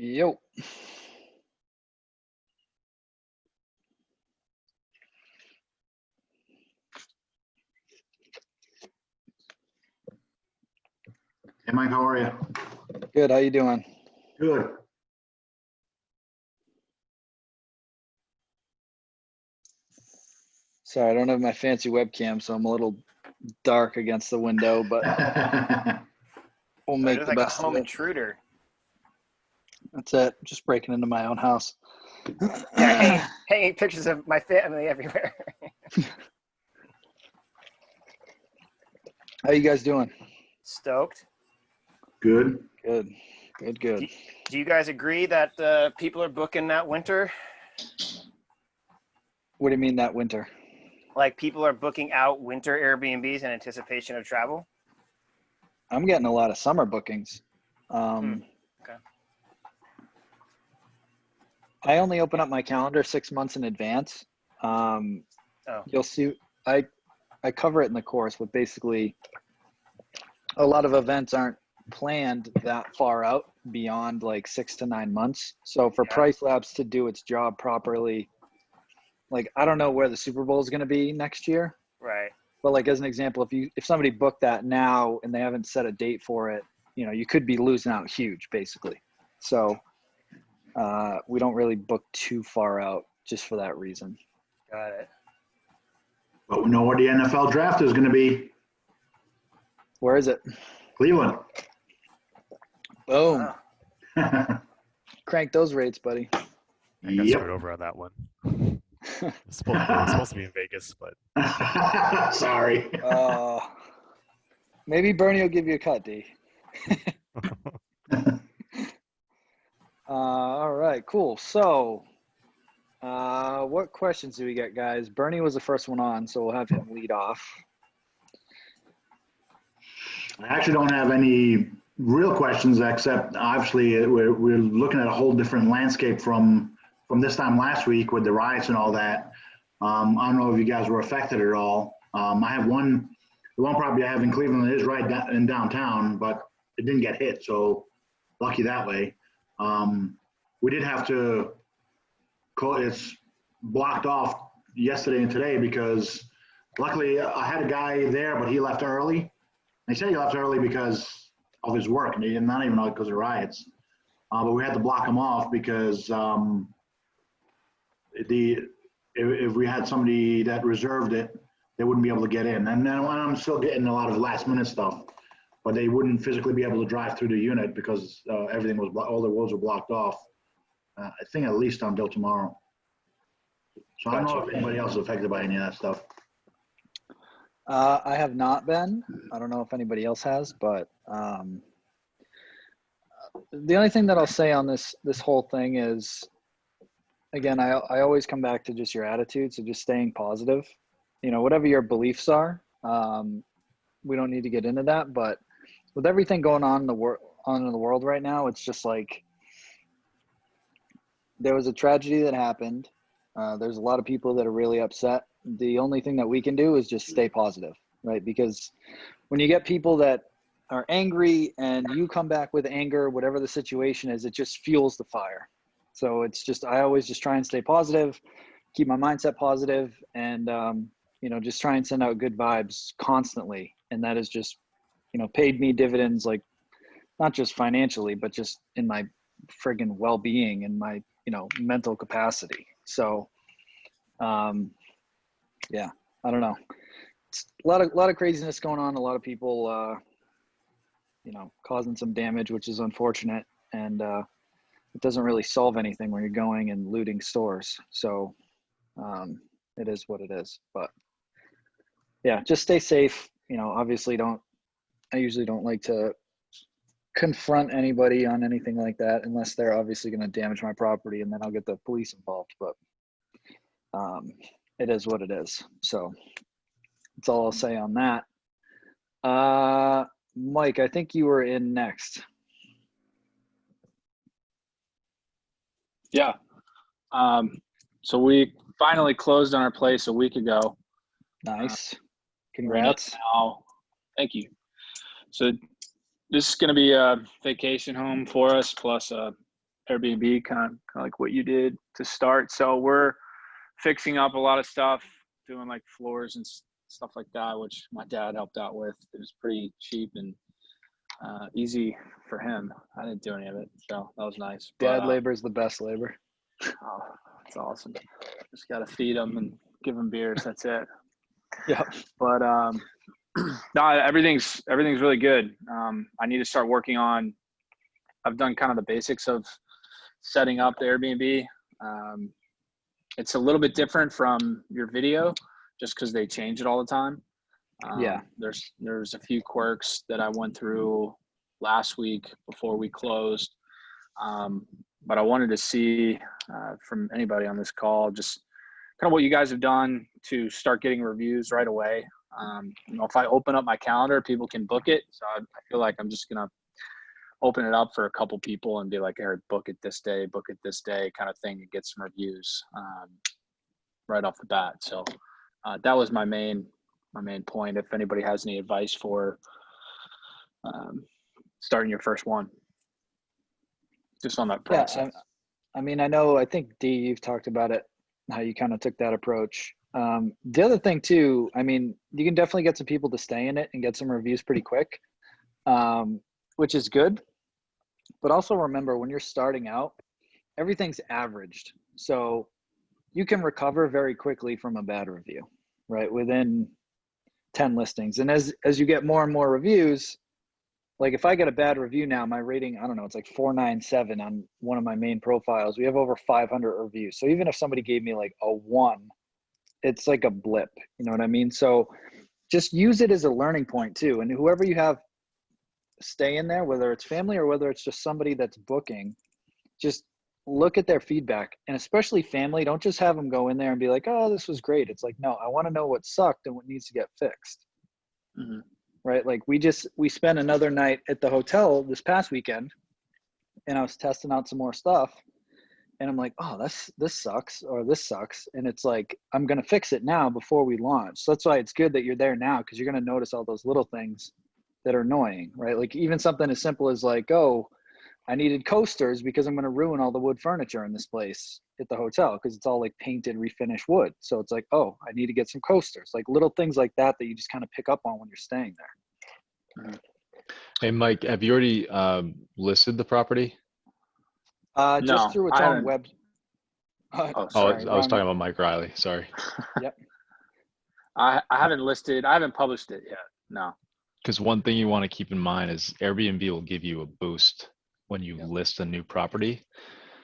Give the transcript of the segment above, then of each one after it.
Yo. Hey, Mike, how are you? Good. How you doing? Good. Sorry, I don't have my fancy webcam, so I'm a little dark against the window, but we'll make the like best a home of it. intruder. That's it. Just breaking into my own house. Yeah, hanging pictures of my family everywhere. How you guys doing? Stoked. Good. Good. Good. Do you guys agree that people are booking that winter? What do you mean that winter? Like people are booking out winter Airbnbs in anticipation of travel? I'm getting a lot of summer bookings. Okay. I only open up my calendar 6 months in advance. You'll see, I cover it in the course, but basically a lot of events aren't planned that far out beyond like 6 to 9 months. So for Price Labs to do its job properly, like I don't know where the Super Bowl is going to be next year. Right. But like as an example, if somebody booked that now and they haven't set a date for it, you could be losing out huge basically. So we don't really book too far out just for that reason. Got it. But we know where the NFL draft is going to be. Where is it? Cleveland. Boom. Wow. Crank those rates, buddy. I got screwed over on that one. It's supposed to be in Vegas, but Sorry. Maybe Bernie will give you a cut, D. All right, cool. So what questions do we get, guys? Bernie was the first one on, so we'll have him lead off. I actually don't have any real questions, except obviously we're looking at a whole different landscape from this time last week with the riots and all that. I don't know if you guys were affected at all. I have the one property I have in Cleveland is right in downtown, but it didn't get hit, so lucky that way. We did have to it's blocked off yesterday and today because luckily I had a guy there, but he left early. They said he left early because of his work, and not even because of riots. But we had to block him off because if we had somebody that reserved it, they wouldn't be able to get in. And then I'm still getting a lot of last minute stuff, but they wouldn't physically be able to drive through the unit because everything was all the roads were blocked off. I think at least until tomorrow. So I don't know if anybody else is affected by any of that stuff. I have not been. I don't know if anybody else has, but the only thing that I'll say on this whole thing is, again, I always come back to just your attitude. So just staying positive, whatever your beliefs are. We don't need to get into that, but with everything going on in the world right now, it's just like there was a tragedy that happened. There's a lot of people that are really upset. The only thing that we can do is just stay positive, right? Because when you get people that are angry and you come back with anger, whatever the situation is, it just fuels the fire. So it's just, I always just try and stay positive, keep my mindset positive, and, just try and send out good vibes constantly. And that is just, paid me dividends, like not just financially, but just in my friggin' well-being and my, mental capacity. So, yeah, I don't know. It's a lot of craziness going on. A lot of people, causing some damage, which is unfortunate. And it doesn't really solve anything when you're going and looting stores. So it is what it is. But yeah, just stay safe. Obviously I usually don't like to confront anybody on anything like that unless they're obviously going to damage my property, and then I'll get the police involved. But it is what it is. So that's all I'll say on that. Mike, I think you were in next. Yeah. So we finally closed on our place a week ago. Nice. Congrats. Now, thank you. So this is going to be a vacation home for us, plus a Airbnb, kind of like what you did to start. So we're fixing up a lot of stuff, doing like floors and stuff like that, which my dad helped out with. It was pretty cheap and easy for him. I didn't do any of it, so that was nice. Dad labor is the best labor. Oh, that's awesome. Just got to feed them and give them beers. That's it. Yeah. But no, everything's really good. I need to start working on. I've done kind of the basics of setting up the Airbnb. It's a little bit different from your video, just because they change it all the time. Yeah. There's a few quirks that I went through last week before we closed. But I wanted to see from anybody on this call, just kind of what you guys have done to start getting reviews right away. If I open up my calendar, people can book it. So I feel like I'm just going to open it up for a couple people and be like, Eric, book it this day kind of thing, and get some reviews right off the bat. So that was my main point. If anybody has any advice for starting your first one, just on that process. Yeah, I think D, you've talked about it, how you kind of took that approach. The other thing too, you can definitely get some people to stay in it and get some reviews pretty quick, which is good. But also remember, when you're starting out, everything's averaged. So you can recover very quickly from a bad review, right? Within 10 listings. And as you get more and more reviews, like if I get a bad review now, my rating, I don't know, it's like 497 on one of my main profiles. We have over 500 reviews. So even if somebody gave me like a 1, it's like a blip, you know what I mean? So just use it as a learning point too. And whoever you have stay in there, whether it's family or whether it's just somebody that's booking, just look at their feedback. And especially family, don't just have them go in there and be like, oh, this was great. It's like, no, I want to know what sucked and what needs to get fixed. Mm-hmm. Right? Like we spent another night at the hotel this past weekend, and I was testing out some more stuff, and I'm like, oh, this sucks, or this sucks. And it's like, I'm going to fix it now before we launch. So that's why it's good that you're there now, because you're going to notice all those little things that are annoying, right? Like even something as simple as like, oh, I needed coasters because I'm going to ruin all the wood furniture in this place at the hotel because it's all like painted, refinished wood. So it's like, oh, I need to get some coasters. Like little things like that you just kind of pick up on when you're staying there. Mm-hmm. Hey, Mike, have you already listed the property? No, just through its own web. Sorry, I was talking about Mike Riley. Sorry. Yep. I haven't listed. I haven't published it yet. No. Because one thing you want to keep in mind is Airbnb will give you a boost when you list a new property.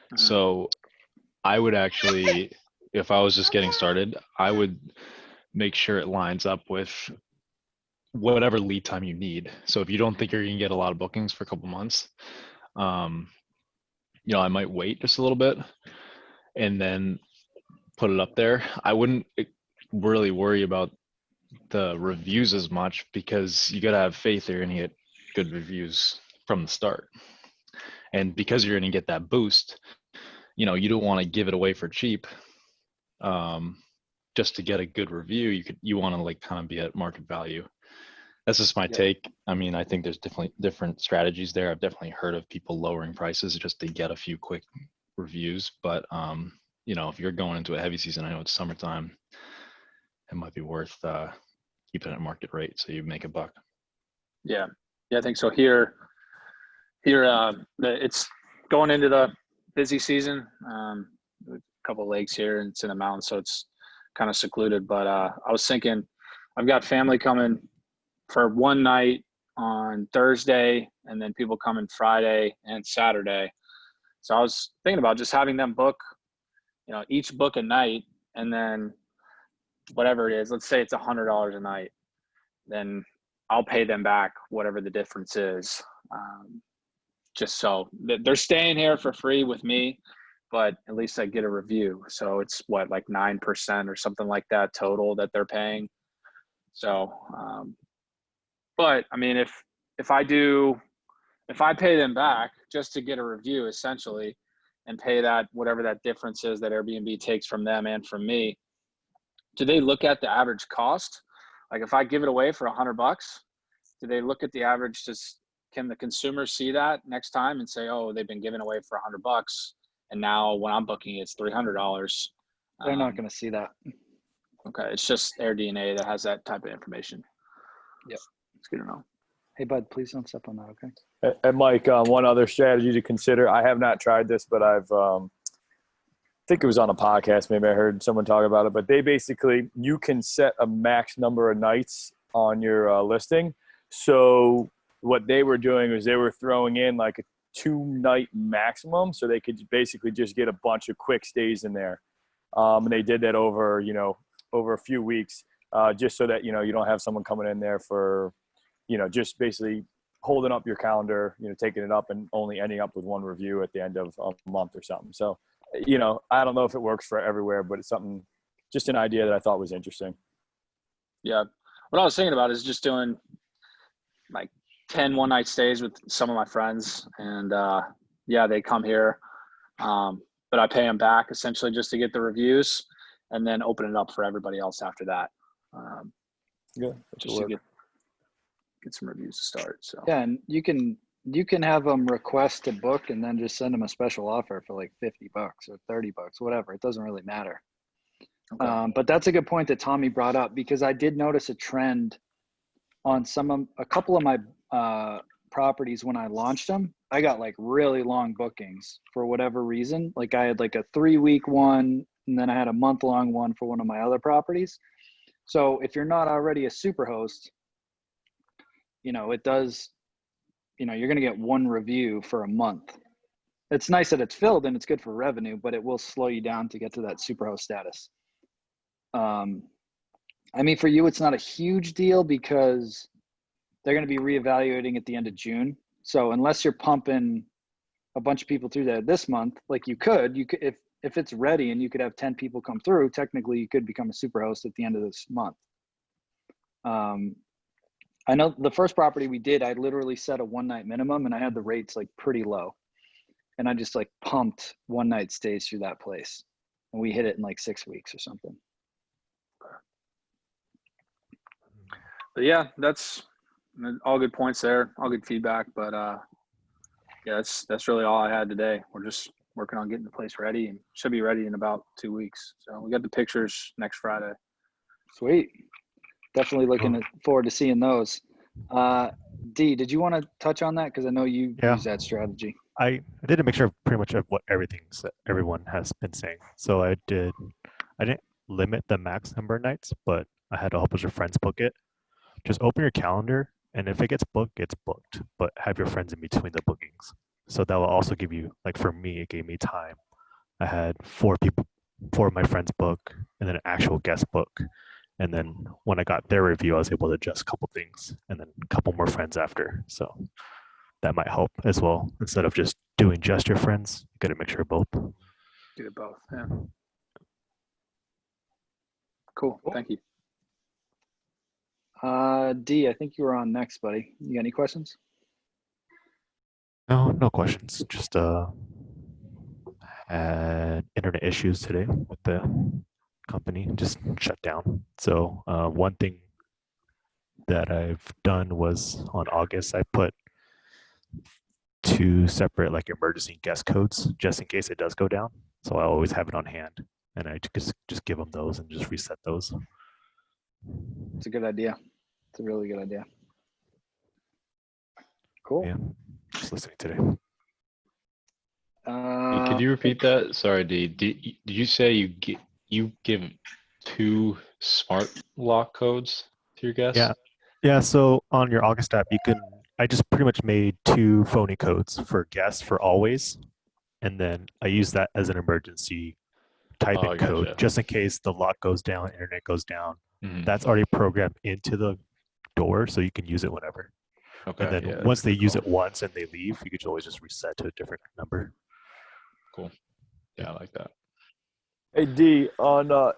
Mm-hmm. So I would actually, if I was just getting started, I would make sure it lines up with whatever lead time you need. So if you don't think you're going to get a lot of bookings for a couple months, I might wait just a little bit and then put it up there. I wouldn't really worry about the reviews as much because you got to have faith they're going to get good reviews from the start. And because you're going to get that boost, you don't want to give it away for cheap just to get a good review. You want to like kind of be at market value. That's just my take. I think there's definitely different strategies there. I've definitely heard of people lowering prices just to get a few quick reviews. But, if you're going into a heavy season, I know it's summertime, it might be worth keeping it at market rate so you make a buck. Yeah, I think so. Here, it's going into the busy season. A couple of lakes here, and it's in the mountains, so it's kind of secluded. But I was thinking, I've got family coming for one night on Thursday, and then people coming Friday and Saturday. So I was thinking about just having them book, each book a night, and then whatever it is, let's say it's $100 a night, then I'll pay them back whatever the difference is. Just so they're staying here for free with me, but at least I get a review. So it's like 9% or something like that total that they're paying. So, but if I pay them back just to get a review essentially and pay that, whatever that difference is that Airbnb takes from them and from me, do they look at the average cost? Like if I give it away for $100, do they look at the average just can the consumer see that next time and say, oh, they've been given away for $100, and now when I'm booking, it's $300? They're not going to see that. Okay, it's just Air DNA that has that type of information. Yep. It's good to know. Hey, bud, please don't step on that, okay? And Mike, one other strategy to consider. I have not tried this, but I think it was on a podcast. Maybe I heard someone talk about it. But they basically, you can set a max number of nights on your listing. So what they were doing was they were throwing in like a 2-night maximum, so they could basically just get a bunch of quick stays in there. And they did that over a few weeks, just so that you don't have someone coming in there for just basically holding up your calendar, taking it up and only ending up with one review at the end of a month or something. So, I don't know if it works for everywhere, but it's just an idea that I thought was interesting. Yeah. What I was thinking about is just doing like 10 one-night stays with some of my friends. And they come here, but I pay them back essentially just to get the reviews, and then open it up for everybody else after that. Just to get some reviews to start. So yeah, and you can have them request to book and then just send them a special offer for like $50 or $30, whatever. It doesn't really matter. Okay. But that's a good point that Tommy brought up, because I did notice a trend on a couple of my properties when I launched them. I got like really long bookings for whatever reason. Like I had like a 3-week one, and then I had a month-long one for one of my other properties. So if you're not already a super host, it does, you're going to get one review for a month. It's nice that it's filled and it's good for revenue, but it will slow you down to get to that superhost status. For you, it's not a huge deal because they're going to be reevaluating at the end of June. So unless you're pumping a bunch of people through that this month, like you could, if it's ready and you could have 10 people come through, technically you could become a superhost at the end of this month. I know the first property we did, I literally set a 1-night minimum, and I had the rates like pretty low. And I just like pumped 1-night stays through that place. And we hit it in like 6 weeks or something. But yeah, that's all good points there, all good feedback. But that's really all I had today. We're just working on getting the place ready, and should be ready in about 2 weeks. So we got the pictures next Friday. Sweet. Definitely looking forward to seeing those. D, didn't you want to touch on that? Because I know you use that strategy. I did a mixture of pretty much of what everyone has been saying. So I didn't limit the max number of nights, but I had a whole bunch of friends book it. Just open your calendar, and if it gets booked, it's booked. But have your friends in between the bookings. So that will also give you, like for me, it gave me time. I had 4 of my friends book, and then an actual guest book. And then when I got their review, I was able to adjust a couple things, and then a couple more friends after. So that might help as well. Instead of just doing just your friends, you got a mixture of both. Do it both. Yeah. Cool. Thank you. D, I think you were on next, buddy. You got any questions? No questions. Just had internet issues today with the company, just shut down. So one thing that I've done was on August, I put 2 separate like emergency guest codes just in case it does go down. So I always have it on hand, and I just give them those and just reset those. It's a good idea. It's a really good idea. Cool. Yeah, just listening today. Could you repeat that? Sorry, D. Did you say you give 2 smart lock codes to your guests? Yeah. So on your August app, I just pretty much made 2 phony codes for guests for always, and then I use that as an emergency typing code just in case the lock goes down, internet goes down. Mm-hmm. That's already programmed into the door, so you can use it whenever. Okay. And then once they use it once and they leave, you could always just reset to a different number. Cool. Yeah, I like that. Hey D, on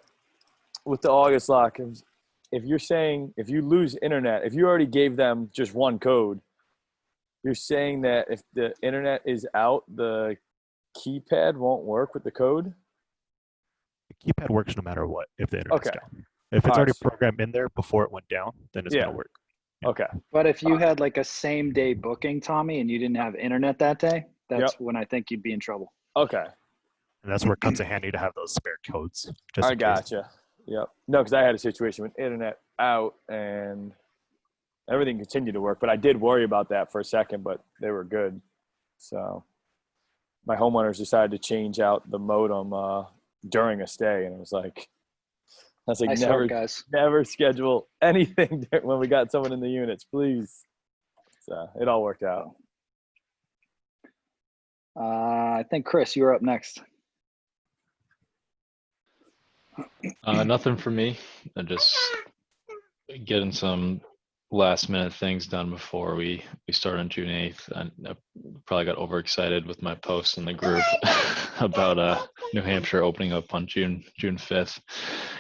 with the August lock, if you're saying if you lose internet, if you already gave them just one code, you're saying that if the internet is out, the keypad won't work with the code? The keypad works no matter what if the internet's down. If it's already programmed in there before it went down, then it's going to work. Okay. But if you had like a same day booking, Tommy, and you didn't have internet that day, that's Yep. when I think you'd be in trouble. Okay. And that's where it comes in handy to have those spare codes. Just I in case. gotcha. Yep. No, because I had a situation with internet out and everything continued to work, but I did worry about that for a second, but they were good. So my homeowners decided to change out the modem during a stay, and it was like, Nice work, guys. never schedule anything when we got someone in the units, please. So it all worked out. I think Chris, you're up next. Nothing for me. I'm just getting some last minute things done before we start on June 8th. And I probably got overexcited with my post in the group about New Hampshire opening up on June 5th,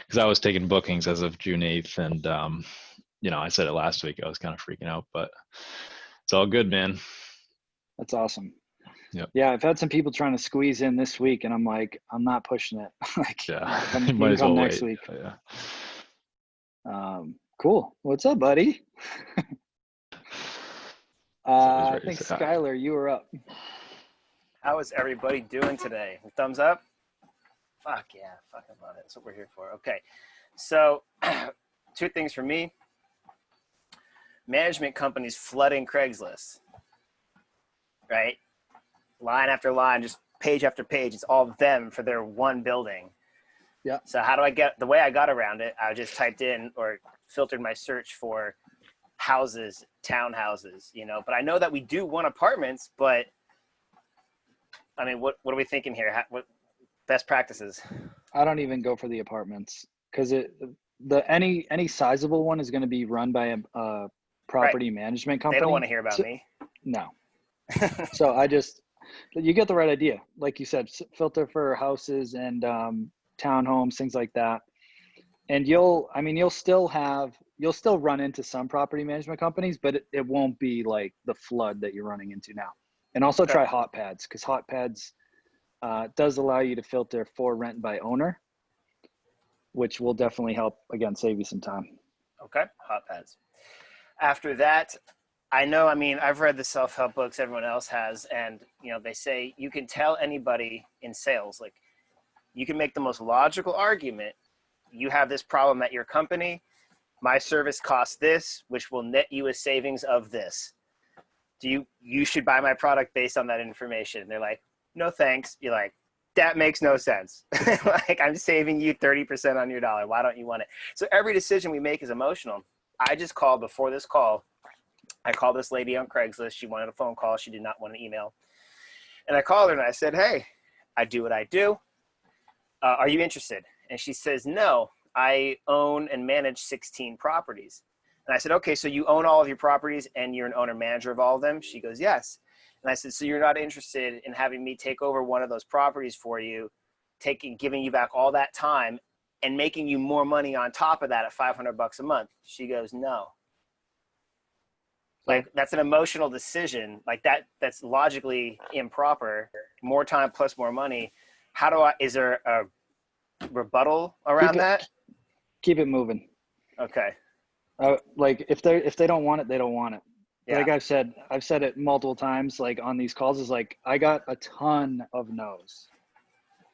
because I was taking bookings as of June 8th, and I said it last week. I was kind of freaking out, but it's all good, man. That's awesome. Yep. Yeah, I've had some people trying to squeeze in this week, and I'm like, I'm not pushing it. Like, Yeah, you you might as come well next wait. week. Yeah. Cool. What's up, buddy? I think say hi. Skylar, you were up. How is everybody doing today? Thumbs up? Fuck yeah, fucking love it. That's what we're here for. Okay, so 2 things for me. Management companies flooding Craigslist, right? Line after line, just page after page. It's all them for their one building. Yeah. So how do I get, the way I got around it, I just typed in or filtered my search for houses, townhouses, but I know that we do want apartments, but I mean, what are we thinking here? What best practices? I don't even go for the apartments because any sizable one is going to be run by a property management company. They don't want to hear about me. No. So you get the right idea. Like you said, filter for houses and townhomes, things like that. And you'll still run into some property management companies, but it won't be like the flood that you're running into now. And also try hot pads, because hot pads does allow you to filter for rent by owner, which will definitely help, again, save you some time. Okay, hot pads. After that, I've read the self-help books everyone else has, and they say you can tell anybody in sales, like, you can make the most logical argument. You have this problem at your company. My service costs this, which will net you a savings of this. You should buy my product based on that information. They're like, no thanks. You're like, that makes no sense. Like, I'm saving you 30% on your dollar. Why don't you want it? So every decision we make is emotional. I just called before this call. I called this lady on Craigslist. She wanted a phone call. She did not want an email. And I called her and I said, hey, I do what I do. Are you interested? And she says, no, I own and manage 16 properties. And I said, okay, so you own all of your properties and you're an owner manager of all of them? She goes, yes. And I said, so you're not interested in having me take over one of those properties for you, giving you back all that time and making you more money on top of that at $500 a month? She goes, no. Like, that's an emotional decision. Like, that's logically improper. More time plus more money. Is there a rebuttal around that? Keep it moving. Okay. Like, if they don't want it, they don't want it. Yeah. Like I've said it multiple times, like on these calls, is like, I got a ton of no's.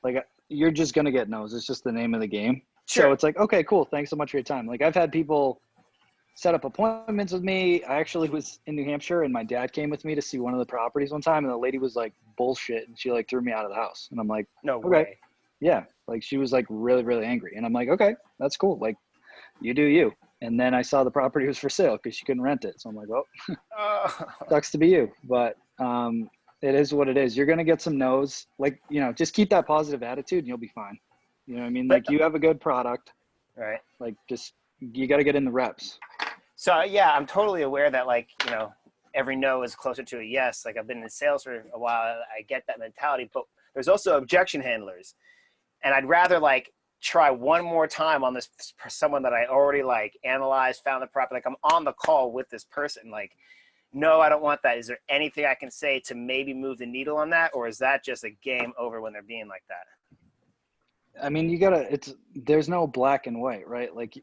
Like, you're just going to get no's. It's just the name of the game. Sure. So it's like, okay, cool. Thanks so much for your time. Like, I've had people set up appointments with me. I actually was in New Hampshire and my dad came with me to see one of the properties one time, and the lady was like, bullshit. And she like threw me out of the house. And I'm like, no okay. way. Yeah. Like, she was like really, really angry. And I'm like, okay, that's cool. Like, you do you. And then I saw the property was for sale because she couldn't rent it. So I'm like, well, sucks to be you. But it is what it is. You're going to get some no's. Like, just keep that positive attitude and you'll be fine. You know what I mean? Like, you have a good product. Right. Like, you got to get in the reps. So, yeah, I'm totally aware that, like, every no is closer to a yes. Like, I've been in sales for a while. I get that mentality. But there's also objection handlers. And I'd rather, like, try one more time on this someone that I already like analyzed, found the property. Like, I'm on the call with this person. Like, no, I don't want that. Is there anything I can say to maybe move the needle on that? Or is that just a game over when they're being like that? I mean, there's no black and white, right? Like,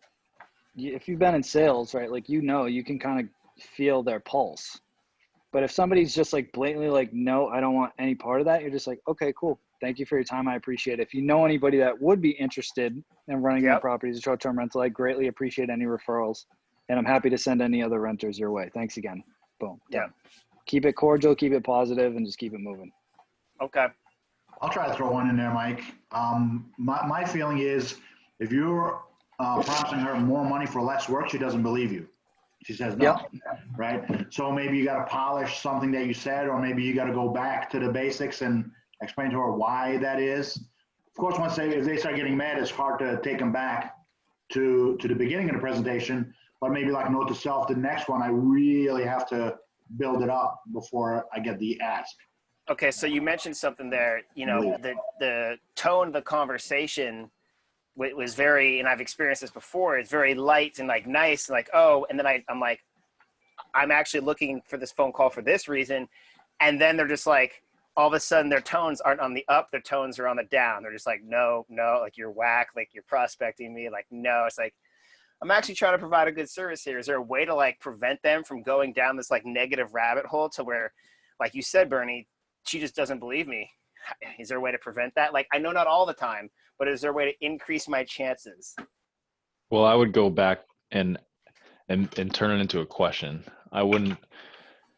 if you've been in sales, right, like, you can kind of feel their pulse. But if somebody's just like blatantly like, no, I don't want any part of that, you're just like, okay, cool. Thank you for your time. I appreciate it. If you know anybody that would be interested in running their properties as short-term rental, I greatly appreciate any referrals. And I'm happy to send any other renters your way. Thanks again. Boom. Yeah. Done. Keep it cordial, keep it positive, and just keep it moving. Okay. I'll try to throw one in there, Mike. My feeling is if you're promising her more money for less work, she doesn't believe you. She says no, right? So maybe you got to polish something that you said, or maybe you got to go back to the basics and explain to her why that is. Of course, if they start getting mad, it's hard to take them back to the beginning of the presentation, but maybe like note to self, the next one, I really have to build it up before I get the ask. Okay, so you mentioned something there, the tone of the conversation was very, and I've experienced this before, it's very light and like nice and like, oh, and then I'm like, I'm actually looking for this phone call for this reason. And then they're just like, all of a sudden their tones aren't on the up, their tones are on the down. They're just like, no, like you're whack, like you're prospecting me. Like, no, it's like, I'm actually trying to provide a good service here. Is there a way to like prevent them from going down this like negative rabbit hole to where, like you said, Bernie, she just doesn't believe me? Is there a way to prevent that? Like, I know not all the time, but is there a way to increase my chances? Well, I would go back and turn it into a question. I wouldn't,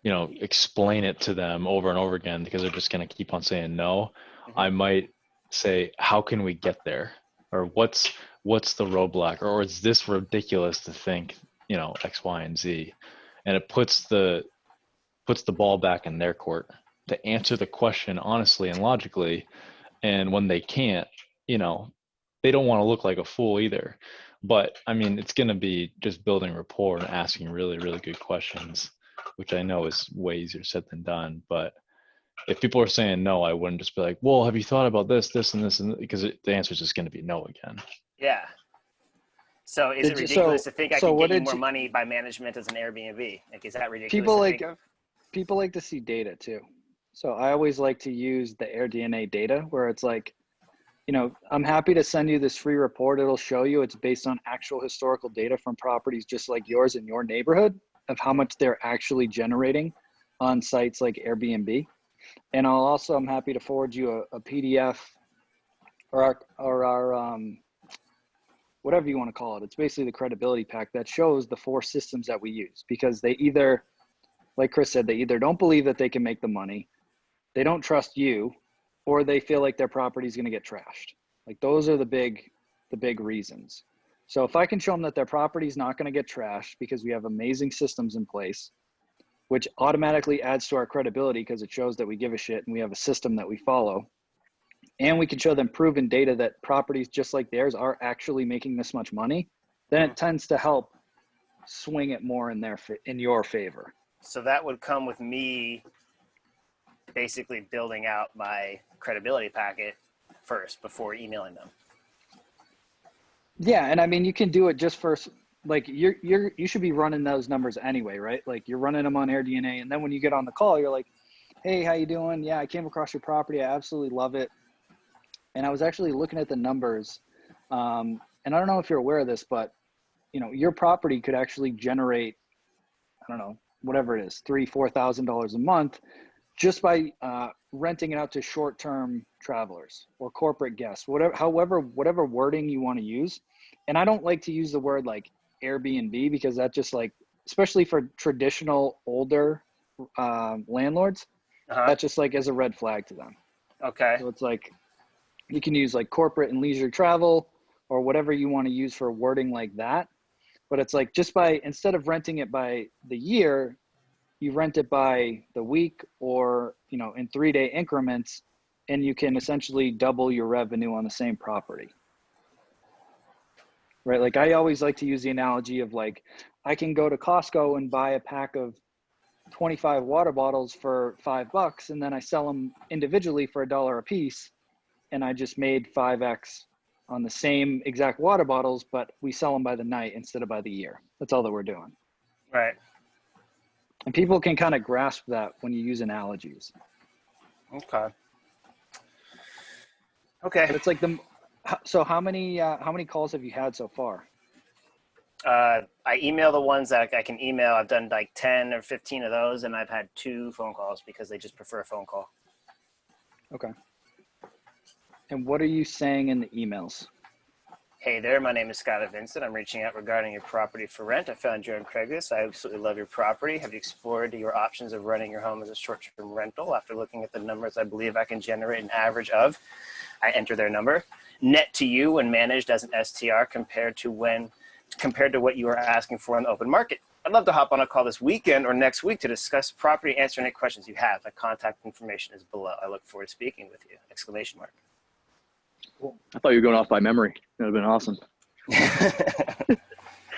explain it to them over and over again because they're just going to keep on saying no. Mm-hmm. I might say, how can we get there? Or what's the roadblock? Or is this ridiculous to think, X, Y, and Z? And it puts the ball back in their court to answer the question honestly and logically. And when they can't, they don't want to look like a fool either. But I mean, it's going to be just building rapport and asking really, really good questions, which I know is way easier said than done. But if people are saying no, I wouldn't just be like, well, have you thought about this, and this, and because the answer is just going to be no again. Yeah. So is it ridiculous to think I can get you more money by management as an Airbnb? Like, is that ridiculous? People like to see data too. So I always like to use the AirDNA data where it's like, I'm happy to send you this free report. It'll show you it's based on actual historical data from properties just like yours in your neighborhood of how much they're actually generating on sites like Airbnb. And I'm happy to forward you a PDF or our whatever you want to call it. It's basically the credibility pack that shows the 4 systems that we use, because they either, like Chris said, they either don't believe that they can make the money, they don't trust you, or they feel like their property is going to get trashed. Like, those are the big reasons. So if I can show them that their property is not going to get trashed because we have amazing systems in place, which automatically adds to our credibility because it shows that we give a shit and we have a system that we follow, and we can show them proven data that properties just like theirs are actually making this much money, then it tends to help swing it more in your favor. So that would come with me basically building out my credibility packet first before emailing them. Yeah, and I mean, you can do it just first. Like, you should be running those numbers anyway, right? Like, you're running them on AirDNA, and then when you get on the call, you're like, hey, how you doing? Yeah, I came across your property. I absolutely love it. And I was actually looking at the numbers, and I don't know if you're aware of this, but your property could actually generate, I don't know, whatever it is, $3,000-$4,000 a month just by renting it out to short-term travelers or corporate guests, whatever wording you want to use. And I don't like to use the word like Airbnb, because that just, like, especially for traditional older landlords, that just like is a red flag to them. Okay. So it's like, you can use like corporate and leisure travel or whatever you want to use for wording like that. But it's like, just instead of renting it by the year, you rent it by the week or, in 3-day increments, and you can essentially double your revenue on the same property. Right? Like, I always like to use the analogy of, like, I can go to Costco and buy a pack of 25 water bottles for $5, and then I sell them individually for $1 a piece, and I just made 5x on the same exact water bottles, but we sell them by the night instead of by the year. That's all that we're doing. Right. And people can kind of grasp that when you use analogies. Okay. But it's like so how many calls have you had so far? I email the ones that I can email. I've done like 10 or 15 of those, and I've had 2 phone calls because they just prefer a phone call. Okay. And what are you saying in the emails? Hey there, my name is Skylar Vincent. I'm reaching out regarding your property for rent. I found you on Craigslist. I absolutely love your property. Have you explored your options of running your home as a short-term rental? After looking at the numbers, I believe I can generate an average of, I enter their number, net to you when managed as an STR compared to what you are asking for in the open market. I'd love to hop on a call this weekend or next week to discuss property, answer any questions you have. My contact information is below. I look forward to speaking with you! Exclamation mark. Cool. I thought you were going off by memory. That would have been awesome.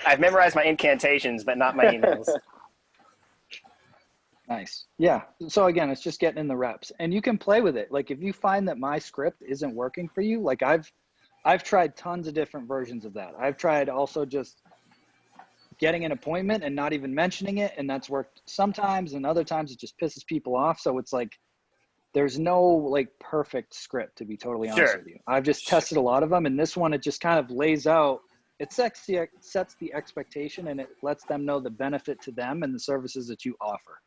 I've memorized my incantations, but not my emails. Nice. Yeah. So again, it's just getting in the reps, and you can play with it. Like if you find that my script isn't working for you, like I've tried tons of different versions of that. I've tried also just getting an appointment and not even mentioning it, and that's worked sometimes, and other times it just pisses people off. So it's like there's no like perfect script, to be totally honest with you. I've just tested a lot of them, and this one, it just kind of lays out, it sets the expectation, and it lets them know the benefit to them and the services that you offer.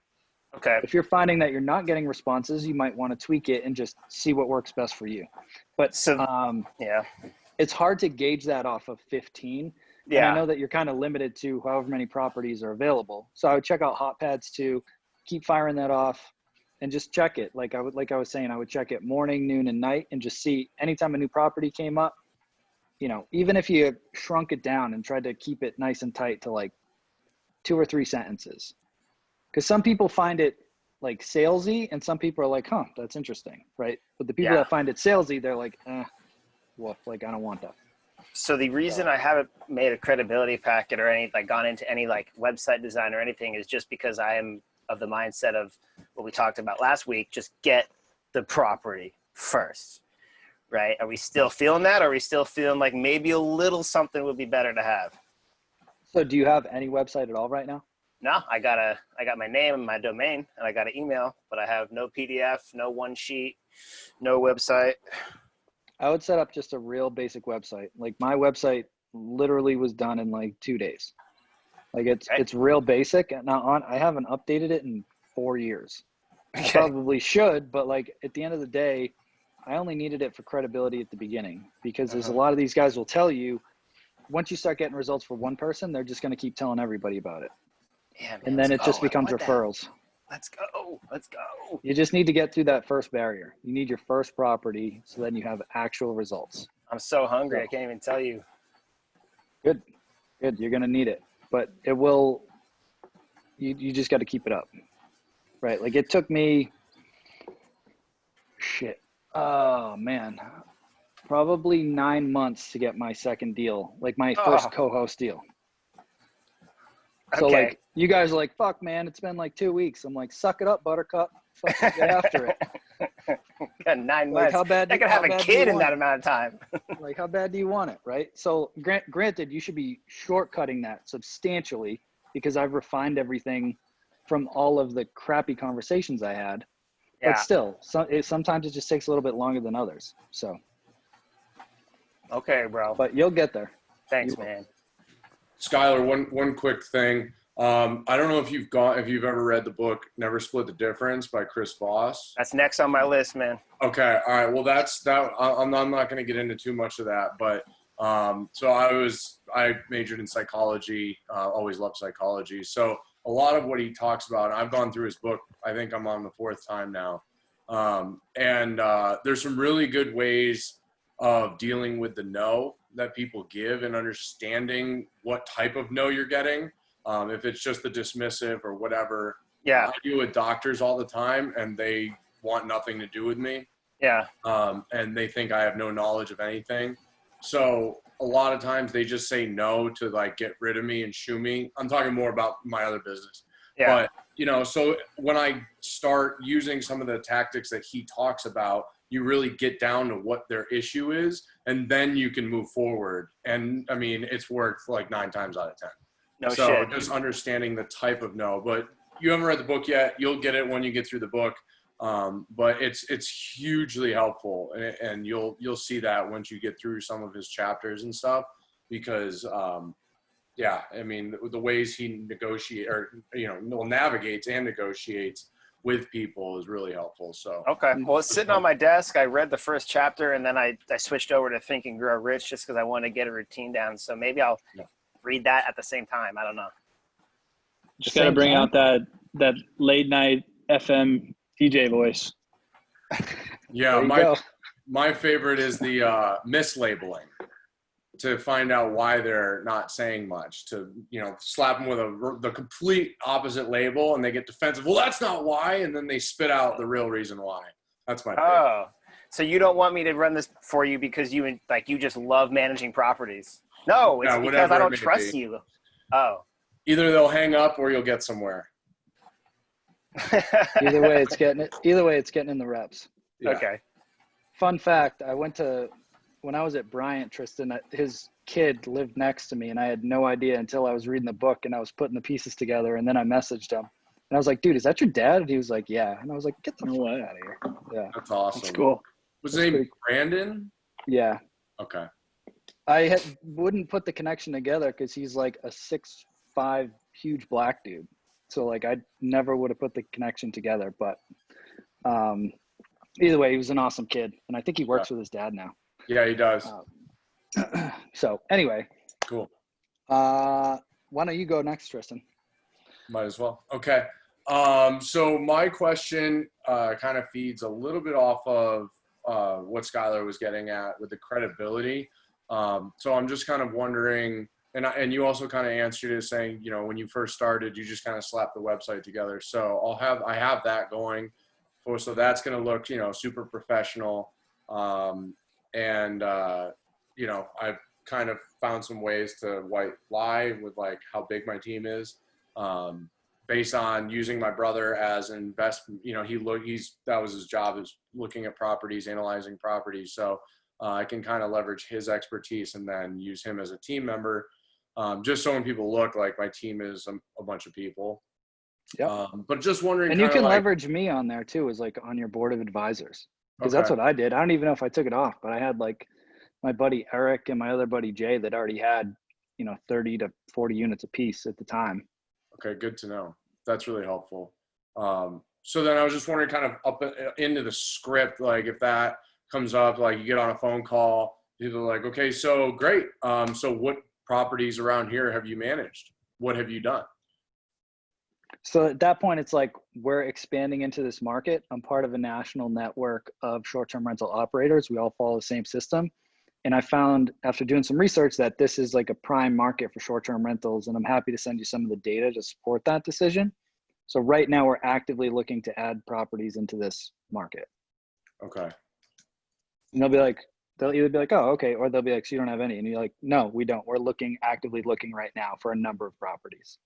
Okay. If you're finding that you're not getting responses, you might want to tweak it and just see what works best for you. But yeah, it's hard to gauge that off of 15. Yeah. And I know that you're kind of limited to however many properties are available. So I would check out hot pads too, keep firing that off and just check it. Like I was saying, I would check it morning, noon, and night and just see anytime a new property came up, you know, even if you shrunk it down and tried to keep it nice and tight to like 2 or 3 sentences. Because some people find it like salesy and some people are like, huh, that's interesting, right? But the people that find it salesy, they're like, well, like I don't want that. So the reason I haven't made a credibility packet or any, like gone into any like website design or anything is just because I am of the mindset of what we talked about last week, just get the property first, right? Are we still feeling that? Or are we still feeling like maybe a little something would be better to have? So do you have any website at all right now? No, I got my name and my domain and I got an email, but I have no PDF, no one sheet, no website. I would set up just a real basic website. Like my website literally was done in like 2 days. Like it's real basic. Now I haven't updated it in 4 years. I probably should, but like at the end of the day, I only needed it for credibility at the beginning because there's a lot of these guys will tell you once you start getting results for one person, they're just going to keep telling everybody about it. Yeah, man, and then it just becomes referrals. Let's go. Let's go. You just need to get through that first barrier. You need your first property so then you have actual results. I'm so hungry. I can't even tell you. Good. You're going to need it, but it will, you just got to keep it up, right? Like it took me, oh man, probably 9 months to get my second deal, like my first co-host deal. So like you guys are like, fuck man, it's been like 2 weeks. I'm like, suck it up, buttercup. Fucking get after it. Got 9 months. How bad? I could have a kid in that amount of time. Like how bad do you want it, right? So granted, you should be shortcutting that substantially because I've refined everything from all of the crappy conversations I had. Yeah. But still, sometimes it just takes a little bit longer than others. So. Okay, bro. But you'll get there. Thanks, man. Skylar, one quick thing. I don't know if you've ever read the book Never Split the Difference by Chris Voss. That's next on my list, man. Okay, all right. Well, that's that. I'm not going to get into too much of that, but so I majored in psychology. Always loved psychology. So a lot of what he talks about, I've gone through his book. I think I'm on the 4th time now, and there's some really good ways of dealing with the no that people give and understanding what type of no you're getting. If it's just the dismissive or whatever. Yeah. I deal with doctors all the time and they want nothing to do with me. Yeah. And they think I have no knowledge of anything. So a lot of times they just say no to like get rid of me and shoo me. I'm talking more about my other business. Yeah. But, so when I start using some of the tactics that he talks about, you really get down to what their issue is, and then you can move forward. And I mean, it's worked like 9 times out of 10. No so shit. Just understanding the type of no, but you haven't read the book yet. You'll get it when you get through the book. But it's hugely helpful, and you'll see that once you get through some of his chapters and stuff, because yeah, I mean, the ways he navigates and negotiates with people is really helpful. So Okay. Well, it's sitting on my desk. I read the first chapter, and then I switched over to Think and Grow Rich just because I want to get a routine down. So maybe I'll read that at the same time. I don't know. Just got to bring out that late night FM DJ voice. yeah, my favorite is the mislabeling, to find out why they're not saying much, to, slap them with the complete opposite label and they get defensive. Well, that's not why. And then they spit out the real reason why. That's my favorite. Oh, so you don't want me to run this for you because you just love managing properties? No, it's because I don't trust you. Oh. Either they'll hang up or you'll get somewhere. Either way, it's getting in the reps. Yeah. Okay. Fun fact, when I was at Bryant, Tristan, his kid lived next to me, and I had no idea until I was reading the book and I was putting the pieces together, and then I messaged him. And I was like, dude, is that your dad? And he was like, yeah. And I was like, get the fuck out of here. Yeah. That's awesome. That's cool. Was his name Brandon? Yeah. Okay. I wouldn't put the connection together because he's like a 6'5" huge black dude. So like I never would have put the connection together. But either way, he was an awesome kid. And I think he works with his dad now. Yeah, he does. So anyway. Cool. Why don't you go next, Tristan? Might as well. Okay. So my question kind of feeds a little bit off of what Skylar was getting at with the credibility. So I'm just kind of wondering, and you also kind of answered it saying, when you first started, you just kind of slapped the website together. So I have that going. So that's going to look, super professional. I've kind of found some ways to white lie with like how big my team is, based on using my brother as an investment. That was his job, is looking at properties, analyzing properties. So I can kind of leverage his expertise and then use him as a team member, just so when people look like my team is a bunch of people. Yeah. But just wondering. And you can leverage me on there too, as like on your board of advisors, because that's what I did. I don't even know if I took it off, but I had like my buddy Eric and my other buddy Jay that already had, 30 to 40 units a piece at the time. Okay, good to know. That's really helpful. So then I was just wondering, kind of up into the script, like if that comes up, like you get on a phone call, people are like, okay, so great. So what properties around here have you managed? What have you done? So at that point, it's like we're expanding into this market. I'm part of a national network of short-term rental operators. We all follow the same system. And I found, after doing some research, that this is like a prime market for short-term rentals. And I'm happy to send you some of the data to support that decision. So right now, we're actively looking to add properties into this market. Okay. And they'll either be like, oh, okay. Or they'll be like, so you don't have any. And you're like, no, we don't. We're actively looking right now for a number of properties.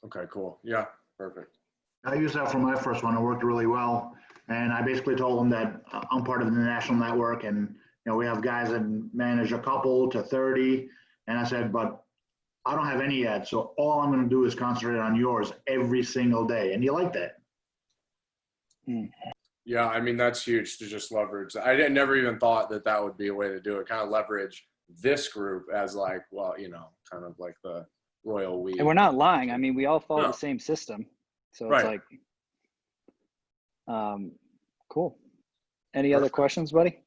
Okay, cool. Yeah, perfect. I used that for my first one. It worked really well. And I basically told them that I'm part of the national network, and we have guys that manage a couple to 30. And I said, but I don't have any yet. So all I'm going to do is concentrate on yours every single day. And you like that? Yeah, I mean, that's huge to just leverage. I never even thought that would be a way to do it. Kind of leverage this group as like, well, kind of like the royal we. And we're not lying. I mean, we all follow the same system. So it's like, cool. Any other questions, buddy?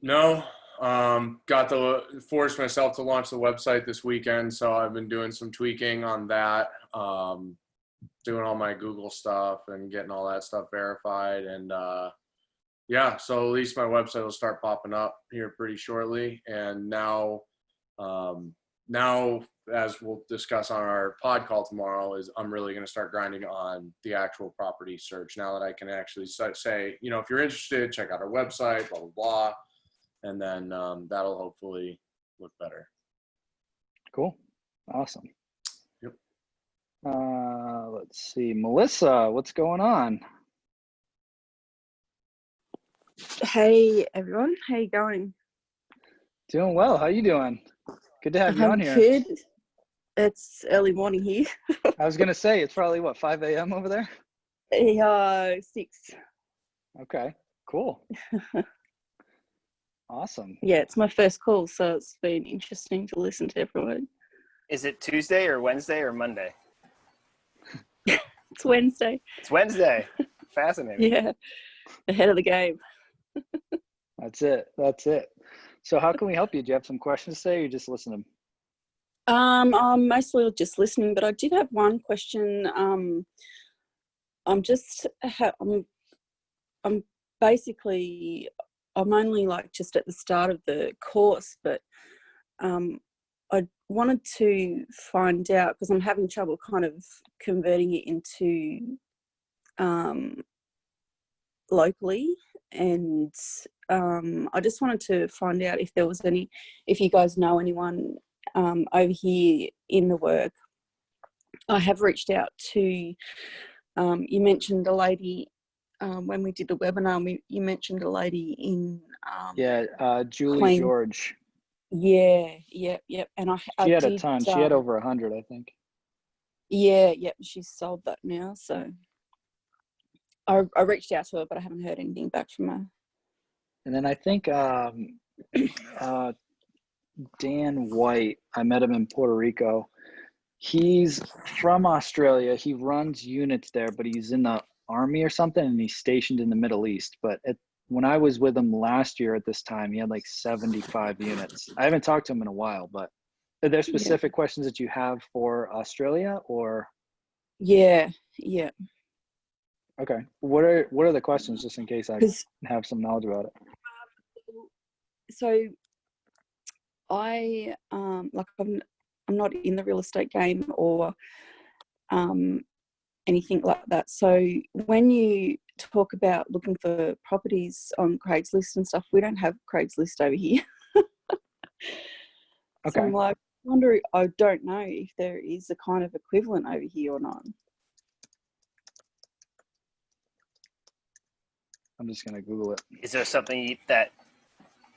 No. Got to force myself to launch the website this weekend. So I've been doing some tweaking on that, doing all my Google stuff and getting all that stuff verified. And so at least my website will start popping up here pretty shortly. And now, as we'll discuss on our pod call tomorrow, is I'm really going to start grinding on the actual property search now that I can actually say, if you're interested, check out our website, blah, blah, blah. And then that'll hopefully look better. Cool. Awesome. Yep. Let's see. Melissa, what's going on? Hey, everyone. How you going? Doing well. How you doing? Good to have you on here. Good. It's early morning here. I was going to say, it's probably, 5 a.m. over there? 6. Okay, cool. Awesome. Yeah, it's my first call, so it's been interesting to listen to everyone. Is it Tuesday or Wednesday or Monday? It's Wednesday. It's Wednesday. Fascinating. Yeah, ahead of the game. That's it. That's it. So how can we help you? Do you have some questions today, or you just listening? I'm mostly just listening, but I did have one question. I'm basically, I'm only like just at the start of the course, but I wanted to find out, because I'm having trouble kind of converting it into locally, and I just wanted to find out if there was if you guys know anyone over here in the work. I have reached out to, you mentioned a lady when we did the webinar, you mentioned a lady in Julie Queen. George. Yeah, yep. And She had a ton. She had over 100, I think. Yeah, yep. She's sold that now. So I reached out to her, but I haven't heard anything back from her. And then I think Dan White, I met him in Puerto Rico. He's from Australia. He runs units there, but he's in the Army or something, and he's stationed in the Middle East. But when I was with him last year at this time, he had like 75 units. I haven't talked to him in a while, but are there specific questions that you have for Australia, or? Yeah. Okay. What are the questions, just in case I have some knowledge about it? So I'm not in the real estate game or anything like that. So when you talk about looking for properties on Craigslist and stuff, we don't have Craigslist over here. Okay. So I'm like, I don't know if there is a kind of equivalent over here or not. I'm just going to Google it. Is there something that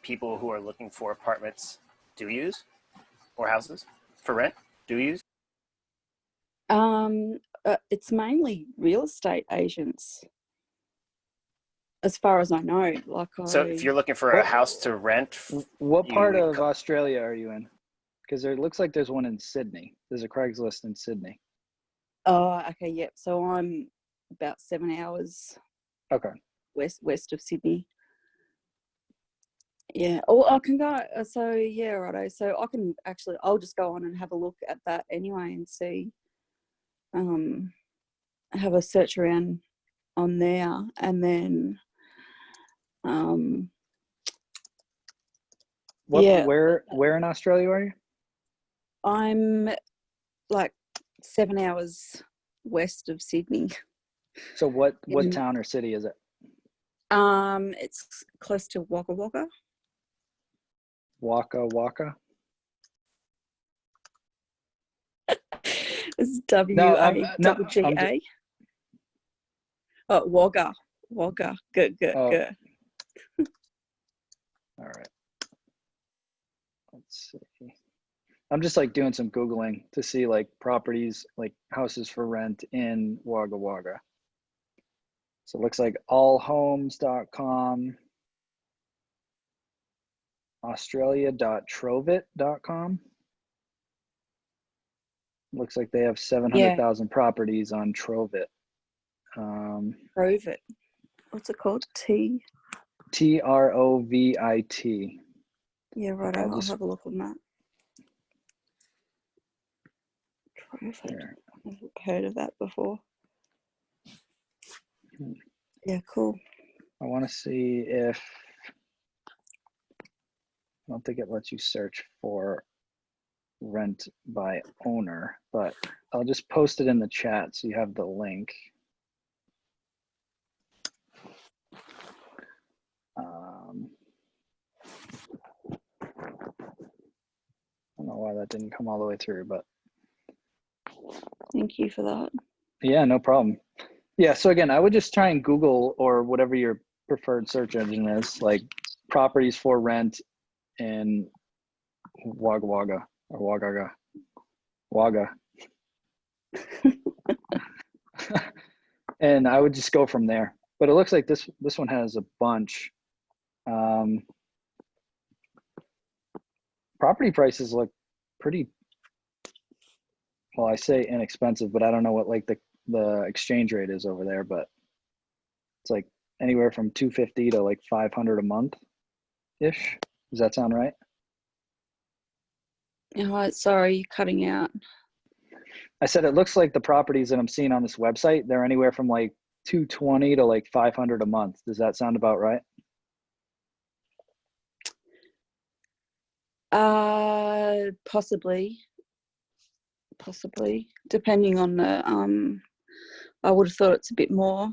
people who are looking for apartments do use, or houses for rent do use? It's mainly real estate agents, as far as I know. So if you're looking for a house to rent, what part of Australia are you in? Because it looks like there's one in Sydney. There's a Craigslist in Sydney. Oh, okay, yep. So I'm about 7 hours. Okay. West of Sydney. Yeah. Oh, I can go. So yeah, righto. So I can actually, I'll just go on and have a look at that anyway and see. Have a search around on there, and then. Where in Australia are you? I'm like 7 hours west of Sydney. So what town or city is it? It's close to Wagga Wagga. Waka Waka. It's W-A-G-G-A. Oh, Wagga. Good. All right. Let's see. I'm just like doing some Googling to see like properties, like houses for rent in Wagga Wagga. So it looks like allhomes.com, australia.trovit.com. Looks like they have 700,000 properties on Trovit. Trovit. What's it called? Trovit. Yeah, right. I'll have a look on that. Trovit. I've heard of that before. Yeah, cool. I want to see if, I don't think it lets you search for rent by owner, but I'll just post it in the chat so you have the link. I don't know why that didn't come all the way through, but. Thank you for that. Yeah, no problem. Yeah, so again, I would just try and Google, or whatever your preferred search engine is, like properties for rent in Wagga Wagga or Wagga. And I would just go from there. But it looks like this one has a bunch. Property prices look pretty well, I say inexpensive, but I don't know what like the exchange rate is over there, but it's like anywhere from 250 to like 500 a month ish. Does that sound right? Oh, sorry, you're cutting out. I said it looks like the properties that I'm seeing on this website, they're anywhere from like 220 to like 500 a month. Does that sound about right? Possibly, depending on the. I would have thought it's a bit more.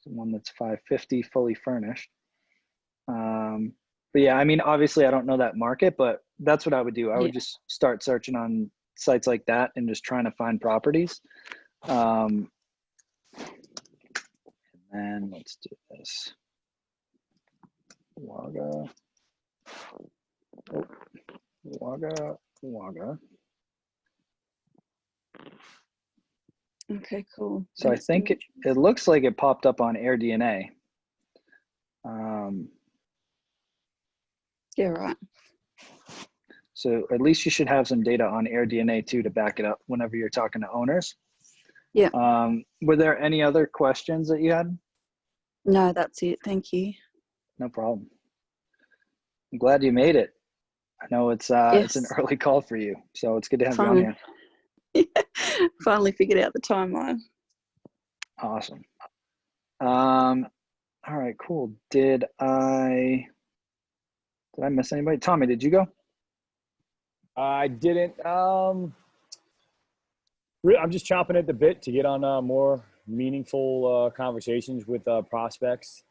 One that's 550 fully furnished. But yeah, I mean, obviously I don't know that market, but that's what I would do. I would just start searching on sites like that and just trying to find properties. And then let's do this. Wagga. Oh, Wagga. Okay, cool. So I think it looks like it popped up on AirDNA. Yeah, right. So at least you should have some data on AirDNA too to back it up whenever you're talking to owners. Yeah. Were there any other questions that you had? No, that's it. Thank you. No problem. I'm glad you made it. I know it's an early call for you, so it's good to have you on here. Yeah. Finally figured out the timeline. Awesome. All right, cool. Did I miss anybody? Tommy, did you go? I didn't. I'm just chomping at the bit to get on more meaningful conversations with prospects.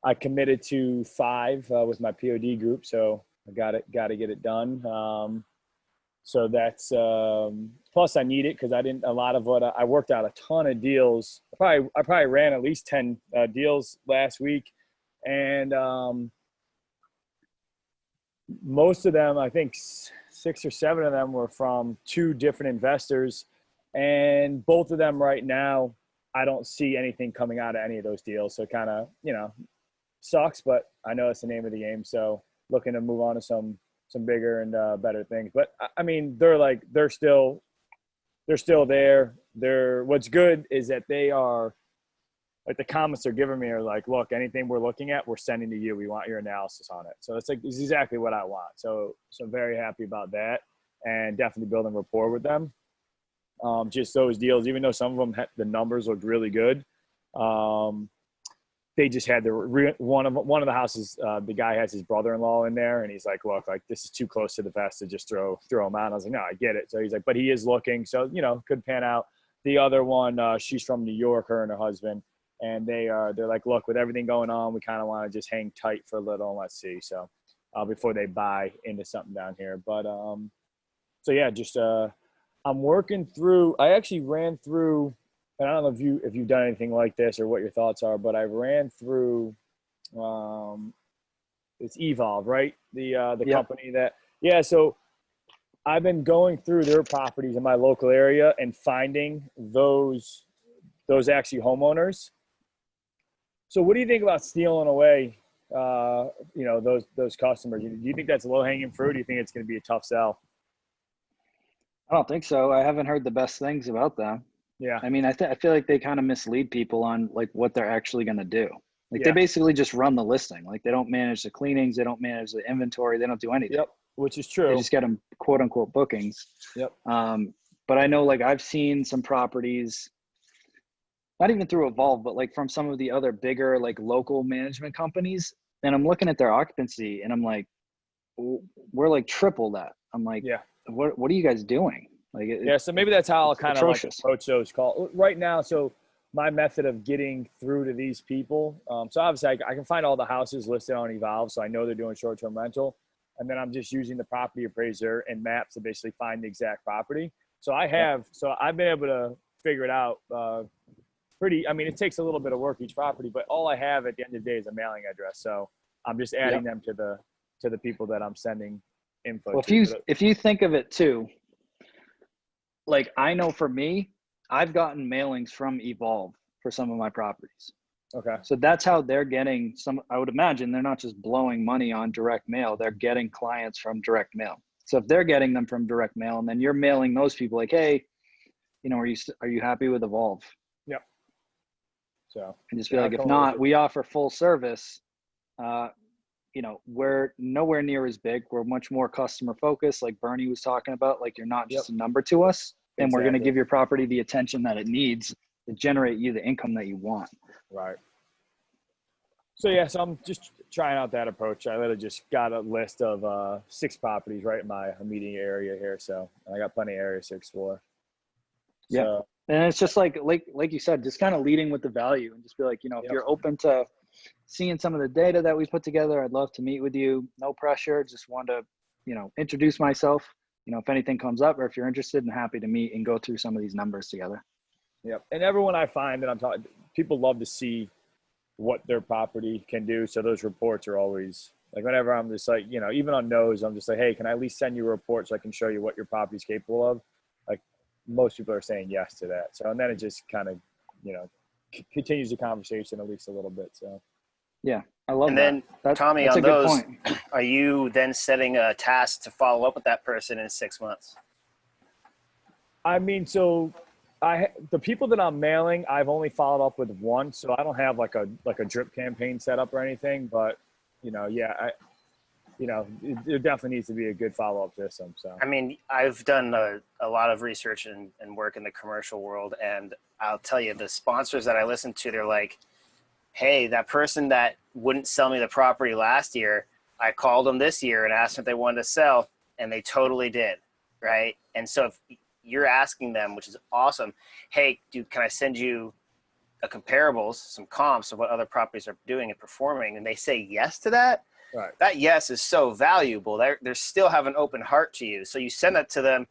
I committed to 5 with my POD group, so I got to get it done. So that's plus I need it because I didn't. A lot of what I worked out a ton of deals. I probably ran at least 10 deals last week, and most of them, I think 6 or 7 of them were from 2 different investors, and both of them right now, I don't see anything coming out of any of those deals. So kind of, sucks, but I know it's the name of the game. So looking to move on to some bigger and better things. But I mean, they're still there. What's good is that they are, like, the comments they're giving me are like, look, anything we're looking at, we're sending to you. We want your analysis on it. So it's exactly what I want. So I'm very happy about that, and definitely building rapport with them. Just those deals, even though some of them, the numbers looked really good. They just had one of the houses. The guy has his brother-in-law in there, and he's like, look, like, this is too close to the vest to just throw him out. And I was like, no, I get it. So he's like, but he is looking. So, could pan out. The other one, she's from New York, her and her husband. And they're like, look, with everything going on, we kind of want to just hang tight for a little and let's see. So before they buy into something down here. But so yeah, just I'm working through. I actually ran through, and I don't know if you've done anything like this or what your thoughts are, but I ran through it's Evolve, right? The company that So I've been going through their properties in my local area and finding those actually homeowners. So what do you think about stealing away, those customers? Do you think that's low hanging fruit? Do you think it's going to be a tough sell? I don't think so. I haven't heard the best things about them. Yeah. I mean, I feel like they kind of mislead people on like what they're actually going to do. Like they basically just run the listing. Like they don't manage the cleanings. They don't manage the inventory. They don't do anything. Yep. Which is true. They just get them quote unquote bookings. Yep. But I know, like, I've seen some properties, not even through Evolve, but like from some of the other bigger, like, local management companies. And I'm looking at their occupancy and I'm like, we're like triple that. I'm like, what are you guys doing? Like, so maybe that's how I'll kind of like approach those calls right now. So my method of getting through to these people. So obviously I can find all the houses listed on Evolve. So I know they're doing short-term rental. And then I'm just using the property appraiser and maps to basically find the exact property. So I've been able to figure it out it takes a little bit of work each property, but all I have at the end of the day is a mailing address. So I'm just adding them to the people that I'm sending info to. Well, if you think of it too, like, I know for me, I've gotten mailings from Evolve for some of my properties. Okay. So that's how they're getting some, I would imagine they're not just blowing money on direct mail. They're getting clients from direct mail. So if they're getting them from direct mail and then you're mailing those people like, hey, you know, are you happy with Evolve? Yep. So And just be like, if not, we offer full service. You know, we're nowhere near as big. We're much more customer focused, like Bernie was talking about. Like, you're not just a number to us, and we're going to give your property the attention that it needs to generate you the income that you want. Right. So yeah, so I'm just trying out that approach. I literally just got a list of 6 properties right in my immediate area here, so I got plenty of areas to explore. Yeah, so, and it's just like you said, just kind of leading with the value and just be like, you know, if you're open to seeing some of the data that we put together, I'd love to meet with you. No pressure. Just want to, you know, introduce myself. You know, if anything comes up or if you're interested, and happy to meet and go through some of these numbers together. Yep. And everyone I find that I'm talking, people love to see what their property can do. So those reports are always like, whenever I'm just like, you know, even on no's, I'm just like, hey, can I at least send you a report so I can show you what your property's capable of? Like, most people are saying yes to that. So, and then it just kind of, you know, continues the conversation at least a little bit. So. Yeah, I love and that. then Tommy, that's on a good those, point. are you then setting a task to follow up with that person in 6 months? I mean, so the people that I'm mailing, I've only followed up with one, so I don't have like a drip campaign set up or anything. But you know, yeah, there definitely needs to be a good follow up system. So I mean, I've done a lot of research and work in the commercial world, and I'll tell you, the sponsors that I listen to, they're like, hey, that person that wouldn't sell me the property last year, I called them this year and asked them if they wanted to sell, and they totally did, right? And so if you're asking them, which is awesome, hey, dude, can I send you a comparables, some comps of what other properties are doing and performing, and they say yes to that, right. That yes is so valuable. They still have an open heart to you. So you send that to them,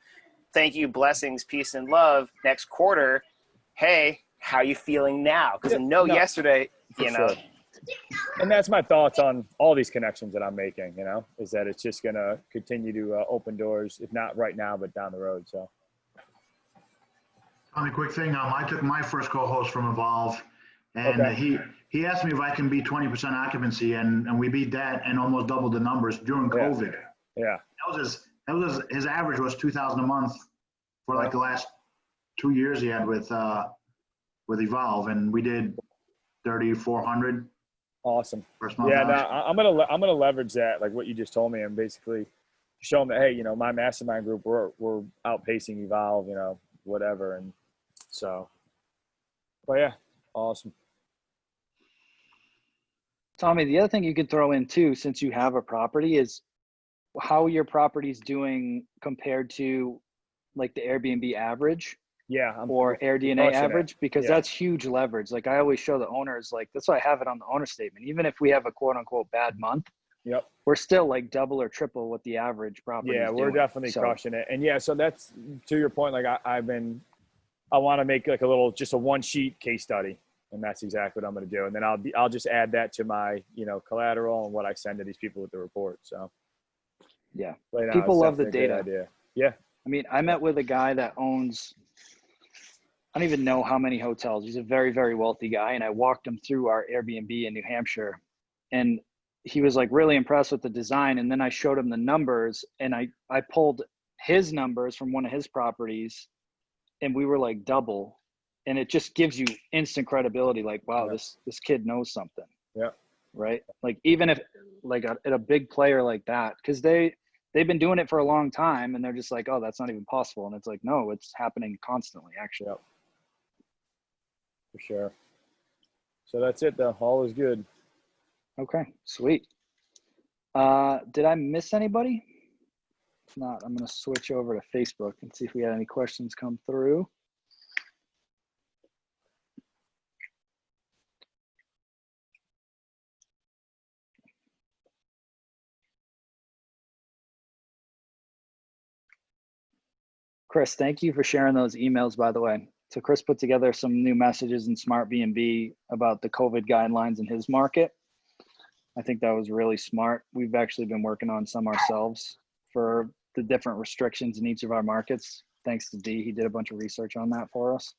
thank you, blessings, peace, and love. Next quarter, hey, how you feeling now? Because yesterday, you know. Sure. And that's my thoughts on all these connections that I'm making, you know, is that it's just going to continue to open doors, if not right now, but down the road. So. Tommy, quick thing. I took my first co-host from Evolve, and he asked me if I can beat 20% occupancy, and we beat that and almost doubled the numbers during COVID. Yeah. That was his average was 2,000 a month for like the last 2 years he had with Evolve, and we did 3,400. Awesome. First month. Yeah, no, I'm gonna leverage that, like what you just told me, and basically show them that, hey, you know, my mastermind group, we're outpacing Evolve, you know, whatever, and so. But yeah, awesome. Tommy, the other thing you could throw in too, since you have a property, is how your property's doing compared to like the Airbnb average. Yeah. Or AirDNA average, because that's huge leverage. Like I always show the owners, like that's why I have it on the owner statement. Even if we have a quote unquote bad month, we're still like double or triple what the average property is doing. We're definitely crushing it. And yeah, so that's to your point. Like I want to make like just a 1-sheet case study, and that's exactly what I'm going to do. And then I'll just add that to my, you know, collateral and what I send to these people with the report. So yeah, people love the data. Idea. Yeah. I mean, I met with a guy that owns, I don't even know how many hotels. He's a very, very wealthy guy. And I walked him through our Airbnb in New Hampshire, and he was like really impressed with the design. And then I showed him the numbers, and I pulled his numbers from one of his properties, and we were like double. And it just gives you instant credibility. Like, wow, this kid knows something. Yeah. Right. Like even if like at a big player like that, cause they've been doing it for a long time, and they're just like, oh, that's not even possible. And it's like, no, it's happening constantly actually. Yep. For sure. So that's it though. All is good. Okay, sweet. Did I miss anybody? If not, I'm going to switch over to Facebook and see if we had any questions come through. Chris, thank you for sharing those emails, by the way. So Chris put together some new messages in Smart B&B about the COVID guidelines in his market. I think that was really smart. We've actually been working on some ourselves for the different restrictions in each of our markets. Thanks to D, he did a bunch of research on that for us.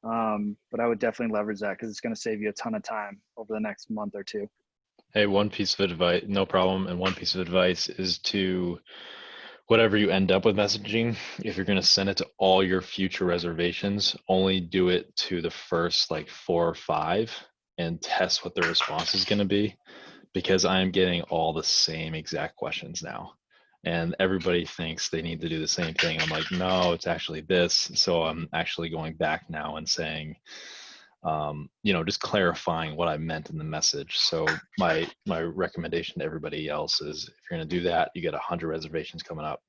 But I would definitely leverage that because it's going to save you a ton of time over the next month or two. Hey, one piece of advice, no problem. And one piece of advice is to whatever you end up with messaging, if you're going to send it to all your future reservations, only do it to the first like 4 or 5 and test what the response is going to be, because I am getting all the same exact questions now. And everybody thinks they need to do the same thing. I'm like, no, it's actually this. So I'm actually going back now and saying, just clarifying what I meant in the message. So my recommendation to everybody else is, if you're going to do that, you get 100 reservations coming up,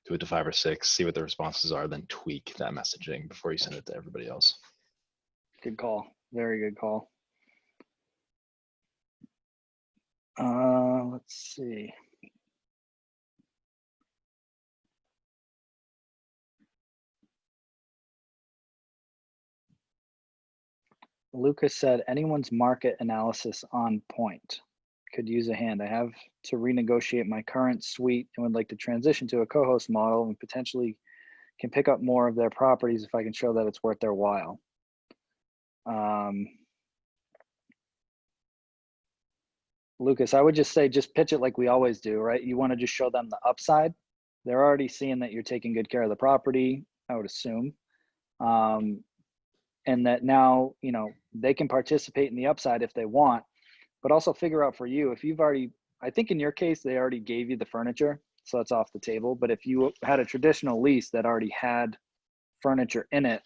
do it to 5 or 6, see what the responses are, then tweak that messaging before you send it to everybody else. Good call. Very good call. Let's see. Lucas said, anyone's market analysis on point. Could use a hand. I have to renegotiate my current suite and would like to transition to a co-host model and potentially can pick up more of their properties if I can show that it's worth their while. Lucas, I would just say, just pitch it like we always do, right? You want to just show them the upside. They're already seeing that you're taking good care of the property, I would assume. And that now, they can participate in the upside if they want, but also figure out for you, if you've already, I think in your case, they already gave you the furniture, so that's off the table. But if you had a traditional lease that already had furniture in it,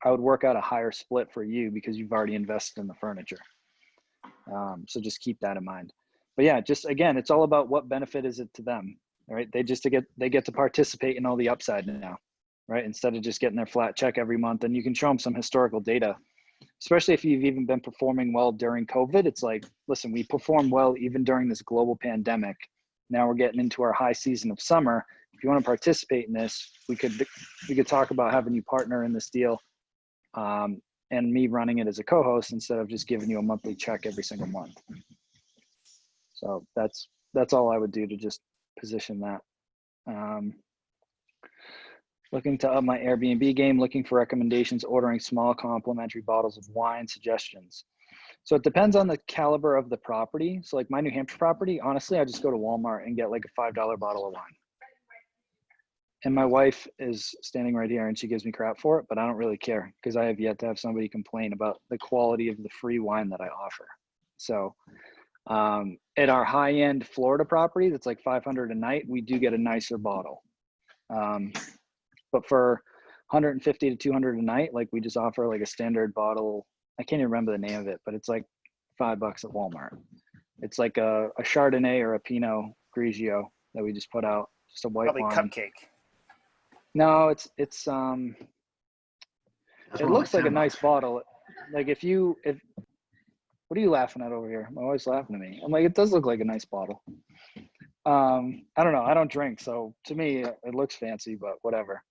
I would work out a higher split for you because you've already invested in the furniture. So just keep that in mind. But yeah, just again, it's all about what benefit is it to them, right? They get to participate in all the upside now, right? Instead of just getting their flat check every month. And you can show them some historical data, especially if you've even been performing well during COVID. It's like, listen, we performed well even during this global pandemic. Now we're getting into our high season of summer. If you want to participate in this, we could talk about having you partner in this deal, and me running it as a co-host instead of just giving you a monthly check every single month. So that's all I would do to just position that. Looking to up my Airbnb game, looking for recommendations, ordering small complimentary bottles of wine suggestions. So it depends on the caliber of the property. So like my New Hampshire property, honestly, I just go to Walmart and get like a $5 bottle of wine. And my wife is standing right here and she gives me crap for it, but I don't really care because I have yet to have somebody complain about the quality of the free wine that I offer. So at our high-end Florida property, that's like $500 a night, we do get a nicer bottle. But for $150 to $200 a night, like we just offer like a standard bottle. I can't even remember the name of it, but it's like $5 at Walmart. It's like a Chardonnay or a Pinot Grigio that we just put out, just a white Probably wine. cupcake. No, it looks like a nice bottle. Like what are you laughing at over here? My wife's laughing at me. I'm like, it does look like a nice bottle. I don't know. I don't drink, so to me it looks fancy, but whatever.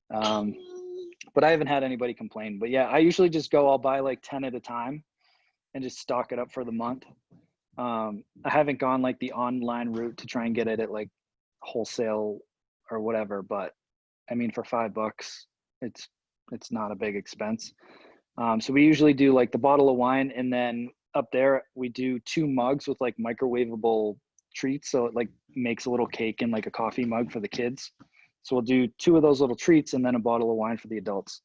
But I haven't had anybody complain. But yeah, I usually just I'll buy like 10 at a time and just stock it up for the month. I haven't gone like the online route to try and get it at like wholesale or whatever, but I mean, for $5, it's not a big expense. So we usually do like the bottle of wine, and then up there we do 2 mugs with like microwavable treats. So it like makes a little cake in like a coffee mug for the kids. So we'll do 2 of those little treats and then a bottle of wine for the adults.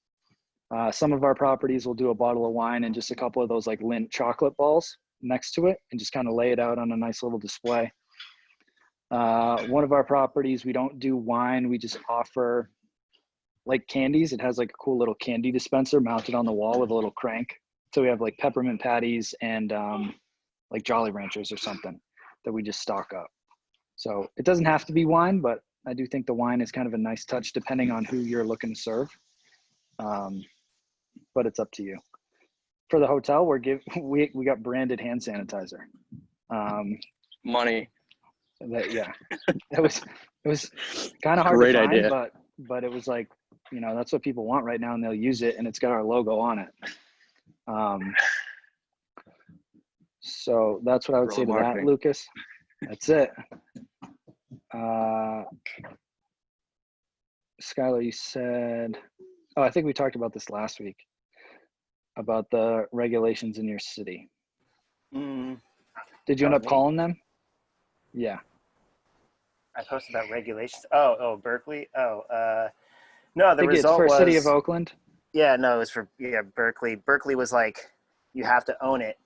Some of our properties will do a bottle of wine and just a couple of those like Lindt chocolate balls next to it and just kind of lay it out on a nice little display. One of our properties, we don't do wine. We just offer like candies. It has like a cool little candy dispenser mounted on the wall with a little crank. So we have like peppermint patties and like Jolly Ranchers or something that we just stock up. So it doesn't have to be wine, but I do think the wine is kind of a nice touch depending on who you're looking to serve. But it's up to you. For the hotel, we got branded hand sanitizer. Money. It was kind of hard Great to find, idea. but it was like, that's what people want right now, and they'll use it, and it's got our logo on it. So that's what I would say to that, Lucas. That's it. Skylar, you said, I think we talked about this last week. about the regulations in your city? Mm, Did you that end was up me. calling them? Yeah. I posted about regulations. Oh, Berkeley. No, I the think it's result for was, City of Oakland. yeah, no, it was for, Berkeley. Berkeley was like, you have to own it.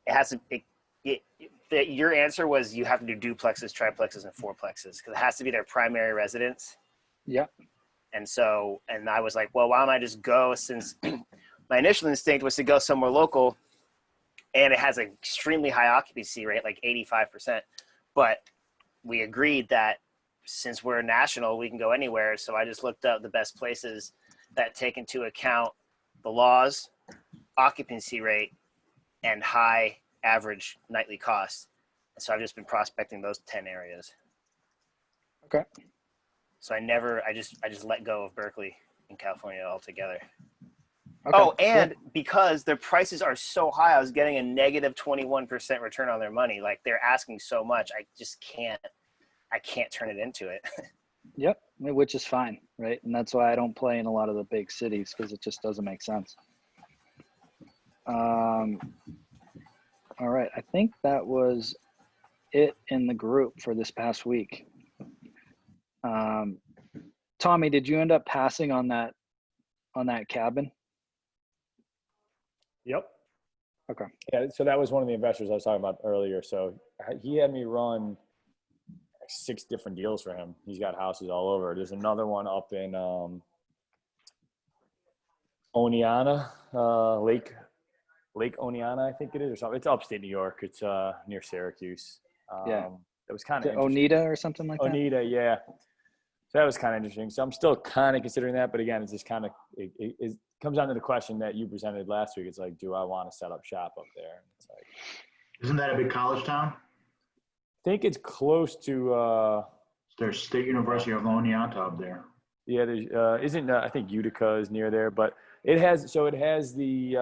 It has to, your answer was you have to do duplexes, triplexes, and fourplexes because it has to be their primary residence. Yeah. And so, and I was like, well, why don't I just go, since my initial instinct was to go somewhere local, and it has an extremely high occupancy rate, like 85%. But we agreed that since we're national, we can go anywhere. So I just looked up the best places that take into account the laws, occupancy rate, and high average nightly costs. So I've just been prospecting those 10 areas. Okay. So I just let go of Berkeley in California altogether. Okay. Oh, and because their prices are so high, I was getting a negative 21% return on their money. Like, they're asking so much, I can't turn it into it. Yep. Which is fine, right? And that's why I don't play in a lot of the big cities, because it just doesn't make sense. All right. I think that was it in the group for this past week. Tommy, did you end up passing on that cabin? Yep. Okay. Yeah, so that was one of the investors I was talking about earlier. So he had me run 6 different deals for him. He's got houses all over. There's another one up in Oneonta, Lake Oneonta, I think it is, or something. It's upstate New York. It's near Syracuse. Yeah. That was kind Is of it Oneida or something like that? Oneida, yeah. So that was kind of interesting. So I'm still kind of considering that, but again, it's just kind of it comes down to the question that you presented last week. It's like, do I want to set up shop up there? And it's like, Isn't that a big college town? I think it's close to. There's State University of Oneonta up there. Yeah, there isn't. I think Utica is near there, but it has. So it has the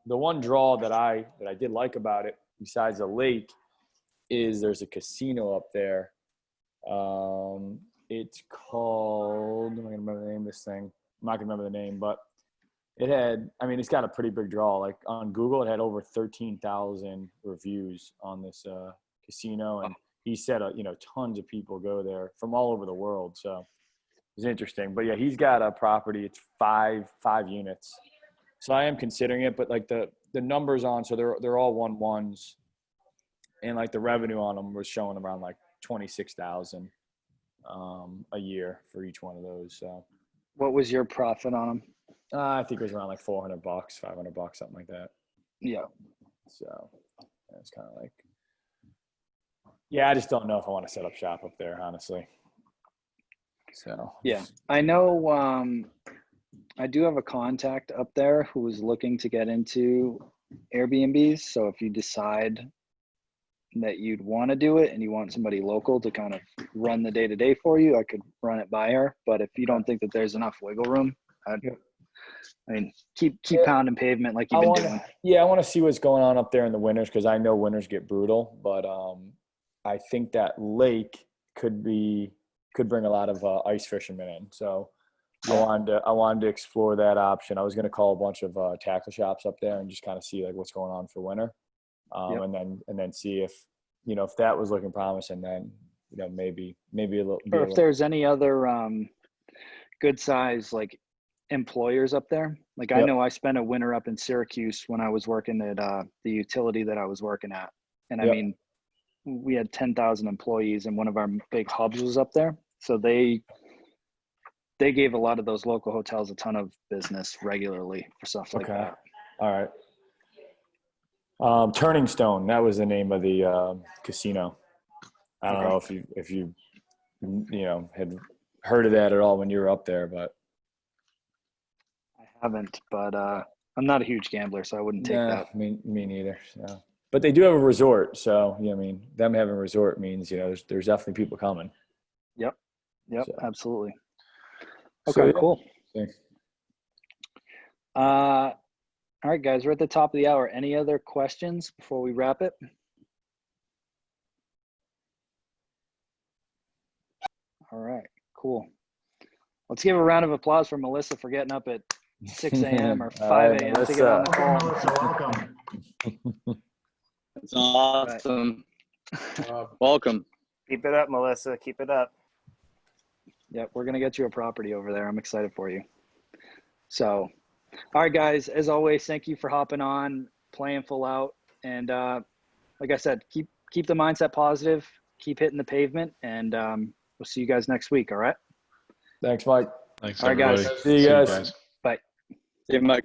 one draw that I did like about it, besides the lake, is there's a casino up there. It's called. I'm not gonna remember the name of this thing. I'm not gonna remember the name, but it had. I mean, it's got a pretty big draw. Like on Google, it had over 13,000 reviews on this casino, and he said, tons of people go there from all over the world. So it's interesting. But yeah, he's got a property. It's five units. So I am considering it, but like the numbers on, so they're all 1-1s, and like the revenue on them was showing around like 26,000 a year for each one of those. So What was your profit on them? I think it was around like $400, $500, something like that. Yeah. So it's kind of like, yeah, I just don't know if I want to set up shop up there, honestly. So yeah, I know. I do have a contact up there who is looking to get into Airbnbs. So if you decide that you'd want to do it and you want somebody local to kind of run the day-to-day for you, I could run it by her. But if you don't think that there's enough wiggle room, I mean, keep pounding pavement like you've been doing. Yeah, I want to see what's going on up there in the winters, because I know winters get brutal. But I think that lake could bring a lot of ice fishermen in. So yeah. I wanted to explore that option. I was going to call a bunch of tackle shops up there and just kind of see like what's going on for winter. And then see if that was looking promising, then maybe a little. Or if there's any other good size like employers up there. Like I know I spent a winter up in Syracuse when I was working at the utility that I was working at, and I mean we had 10,000 employees, and one of our big hubs was up there. So they gave a lot of those local hotels a ton of business regularly for stuff like that. All right. Turning Stone, that was the name of the casino. I don't know if you had heard of that at all when you were up there, but I haven't. But I'm not a huge gambler, so I wouldn't take that. Me neither. So. But they do have a resort, so I mean, them having a resort means there's definitely people coming. Yep, so. Absolutely. Okay, cool. All right, guys, we're at the top of the hour. Any other questions before we wrap it? All right, cool. Let's give a round of applause for Melissa for getting up at 6 a.m. or 5 Hi, a.m. to get on the Welcome, call. Melissa, welcome. It's awesome. Welcome. Keep it up, Melissa. Keep it up. Yep, we're gonna get you a property over there. I'm excited for you. So, all right, guys. As always, thank you for hopping on, playing full out, and like I said, keep the mindset positive, keep hitting the pavement, and we'll see you guys next week. All right. Thanks, Mike. Thanks, All right, guys. everybody. See you guys. Bye. See you, Mike.